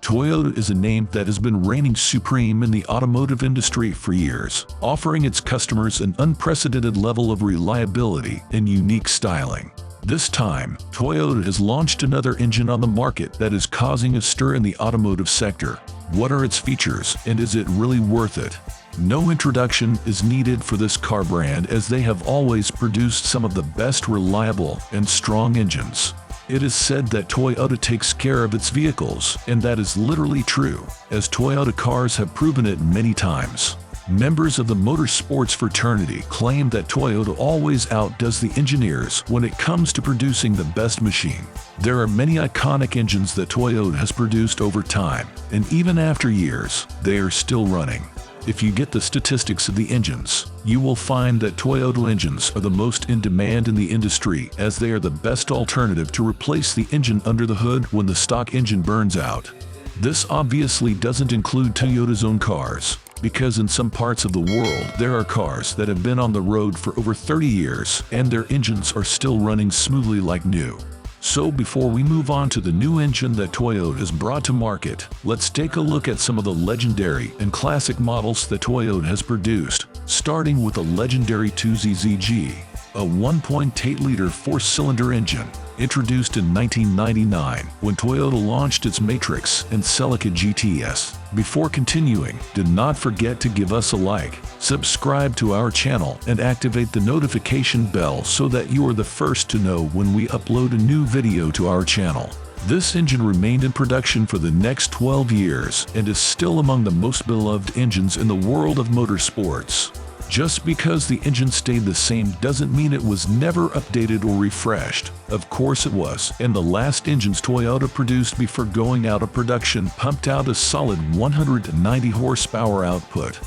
Toyota is a name that has been reigning supreme in the automotive industry for years, offering its customers an unprecedented level of reliability and unique styling. This time, Toyota has launched another engine on the market that is causing a stir in the automotive sector. What are its features, and is it really worth it? No introduction is needed for this car brand, as they have always produced some of the best reliable and strong engines. It is said that Toyota takes care of its vehicles, and that is literally true, as Toyota cars have proven it many times. Members of the motorsports fraternity claim that Toyota always outdoes the engineers when it comes to producing the best machine. There are many iconic engines that Toyota has produced over time, and even after years, they are still running. If you get the statistics of the engines, you will find that Toyota engines are the most in demand in the industry, as they are the best alternative to replace the engine under the hood when the stock engine burns out. This obviously doesn't include Toyota's own cars, because in some parts of the world there are cars that have been on the road for over 30 years and their engines are still running smoothly like new. So before we move on to the new engine that Toyota has brought to market, let's take a look at some of the legendary and classic models that Toyota has produced, starting with the legendary 2ZZG, a 1.8-liter four-cylinder engine, introduced in 1999 when Toyota launched its Matrix and Celica GTS. Before continuing, do not forget to give us a like, subscribe to our channel, and activate the notification bell so that you are the first to know when we upload a new video to our channel. This engine remained in production for the next 12 years and is still among the most beloved engines in the world of motorsports. Just because the engine stayed the same doesn't mean it was never updated or refreshed. Of course it was, and the last engines Toyota produced before going out of production pumped out a solid 190 horsepower output.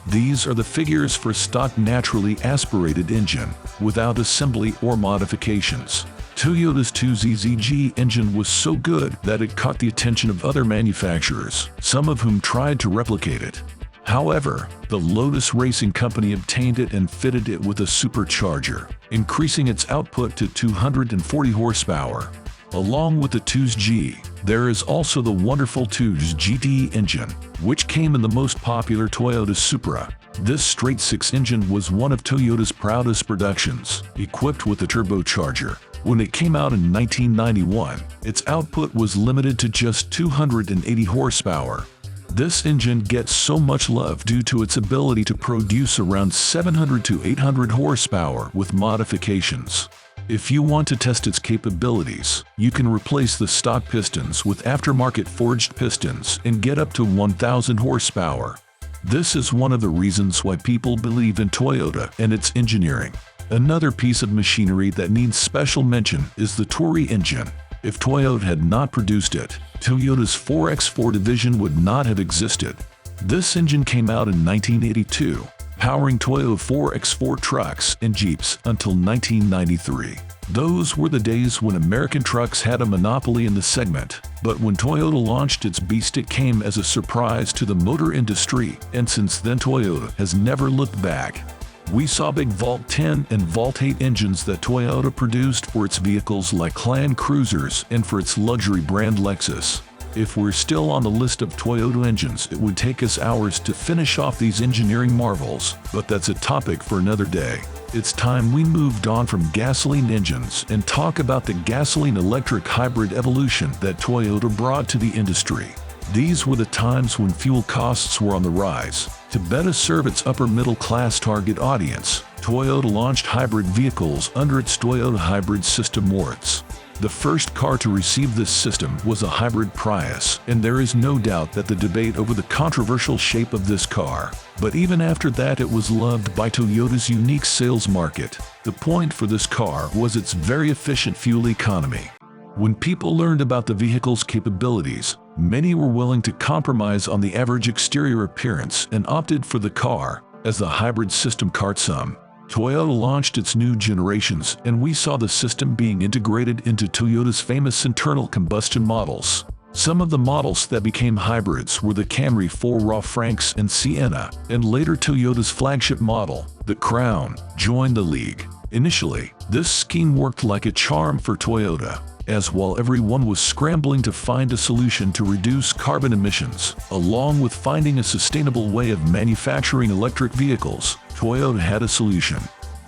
These are the figures for stock naturally aspirated engine, without assembly or modifications. Toyota's 2ZZG engine was so good that it caught the attention of other manufacturers, some of whom tried to replicate it. However, the Lotus Racing Company obtained it and fitted it with a supercharger, increasing its output to 240 horsepower. Along with the 2ZG, there is also the wonderful 2Z GT engine, which came in the most popular Toyota Supra. This straight-six engine was one of Toyota's proudest productions, equipped with a turbocharger. When it came out in 1991, its output was limited to just 280 horsepower. This engine gets so much love due to its ability to produce around 700 to 800 horsepower with modifications. If you want to test its capabilities, you can replace the stock pistons with aftermarket forged pistons and get up to 1000 horsepower. This is one of the reasons why people believe in Toyota and its engineering. Another piece of machinery that needs special mention is the Tori engine. If Toyota had not produced it, Toyota's 4X4 division would not have existed. This engine came out in 1982, powering Toyota 4X4 trucks and Jeeps until 1993. Those were the days when American trucks had a monopoly in the segment, but when Toyota launched its Beast, it came as a surprise to the motor industry, and since then Toyota has never looked back. We saw big Volt 10 and Volt 8 engines that Toyota produced for its vehicles like Land Cruisers and for its luxury brand Lexus. If we're still on the list of Toyota engines, it would take us hours to finish off these engineering marvels, but that's a topic for another day. It's time we moved on from gasoline engines and talk about the gasoline-electric hybrid evolution that Toyota brought to the industry. These were the times when fuel costs were on the rise. To better serve its upper-middle-class target audience, Toyota launched hybrid vehicles under its Toyota Hybrid System Works. The first car to receive this system was a hybrid Prius, and there is no doubt that the debate over the controversial shape of this car. But even after that, it was loved by Toyota's unique sales market. The point for this car was its very efficient fuel economy. When people learned about the vehicle's capabilities, many were willing to compromise on the average exterior appearance and opted for the car as the hybrid system cart some. Toyota launched its new generations, and we saw the system being integrated into Toyota's famous internal combustion models. Some of the models that became hybrids were the Camry 4RAW Franks and Sienna, and later Toyota's flagship model, the Crown, joined the league. Initially, this scheme worked like a charm for Toyota, as while everyone was scrambling to find a solution to reduce carbon emissions, along with finding a sustainable way of manufacturing electric vehicles, Toyota had a solution.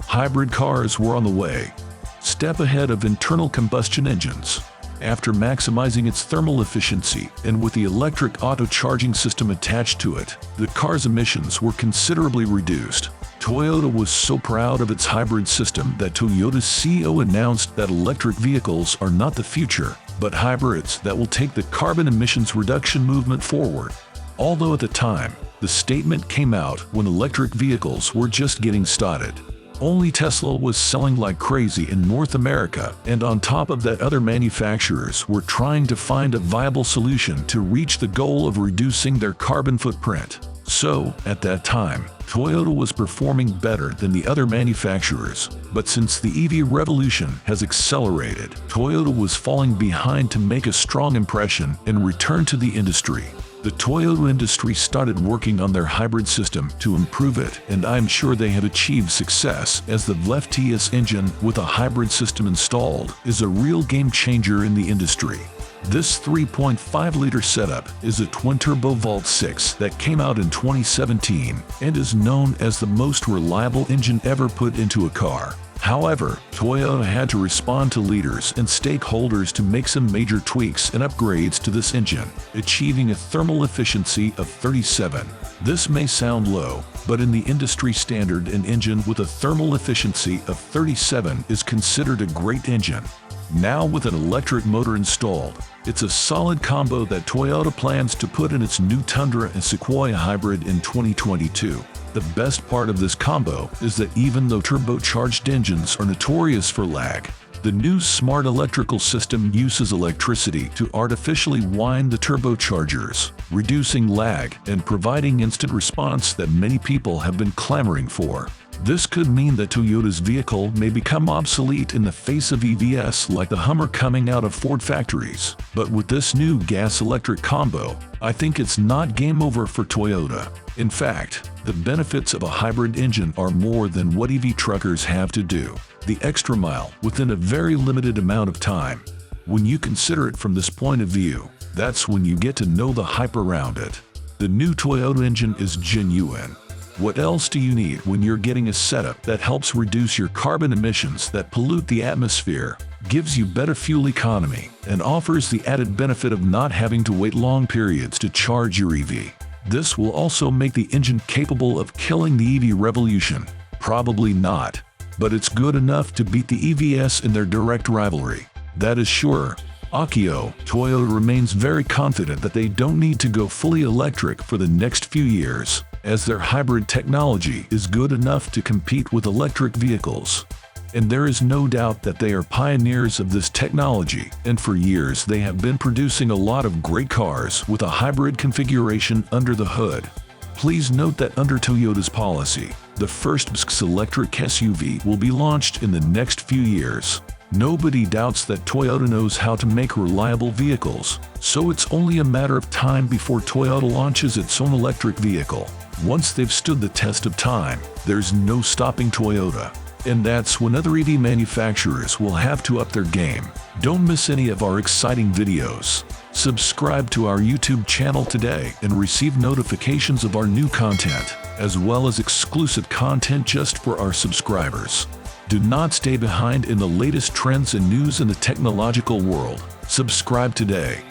Hybrid cars were on the way, step ahead of internal combustion engines. After maximizing its thermal efficiency and with the electric auto charging system attached to it, the car's emissions were considerably reduced. Toyota was so proud of its hybrid system that Toyota's CEO announced that electric vehicles are not the future, but hybrids that will take the carbon emissions reduction movement forward. Although at the time, the statement came out when electric vehicles were just getting started. Only Tesla was selling like crazy in North America, and on top of that, other manufacturers were trying to find a viable solution to reach the goal of reducing their carbon footprint. So, at that time, Toyota was performing better than the other manufacturers, but since the EV revolution has accelerated, Toyota was falling behind to make a strong impression and return to the industry. The Toyota industry started working on their hybrid system to improve it, and I'm sure they have achieved success, as the VLEF TS engine with a hybrid system installed is a real game changer in the industry. This 3.5-liter setup is a twin-turbo Volt 6 that came out in 2017 and is known as the most reliable engine ever put into a car. However, Toyota had to respond to leaders and stakeholders to make some major tweaks and upgrades to this engine, achieving a thermal efficiency of 37. This may sound low, but in the industry standard, an engine with a thermal efficiency of 37 is considered a great engine. Now with an electric motor installed, it's a solid combo that Toyota plans to put in its new Tundra and Sequoia hybrid in 2022. The best part of this combo is that even though turbocharged engines are notorious for lag, the new smart electrical system uses electricity to artificially wind the turbochargers, reducing lag and providing instant response that many people have been clamoring for. This could mean that Toyota's vehicle may become obsolete in the face of EVs like the Hummer coming out of Ford factories. But with this new gas-electric combo, I think it's not game over for Toyota. In fact, the benefits of a hybrid engine are more than what EV truckers have to do. The extra mile within a very limited amount of time. When you consider it from this point of view, that's when you get to know the hype around it. The new Toyota engine is genuine. What else do you need when you're getting a setup that helps reduce your carbon emissions that pollute the atmosphere, gives you better fuel economy, and offers the added benefit of not having to wait long periods to charge your EV? This will also make the engine capable of killing the EV revolution. Probably not, but it's good enough to beat the EVs in their direct rivalry. That is sure. Akio, Toyota remains very confident that they don't need to go fully electric for the next few years, as their hybrid technology is good enough to compete with electric vehicles. And there is no doubt that they are pioneers of this technology, and for years they have been producing a lot of great cars with a hybrid configuration under the hood. Please note that under Toyota's policy, the first BZZ electric SUV will be launched in the next few years. Nobody doubts that Toyota knows how to make reliable vehicles, so it's only a matter of time before Toyota launches its own electric vehicle. Once they've stood the test of time, there's no stopping Toyota. And that's when other EV manufacturers will have to up their game. Don't miss any of our exciting videos. Subscribe to our YouTube channel today and receive notifications of our new content, as well as exclusive content just for our subscribers. Do not stay behind in the latest trends and news in the technological world. Subscribe today.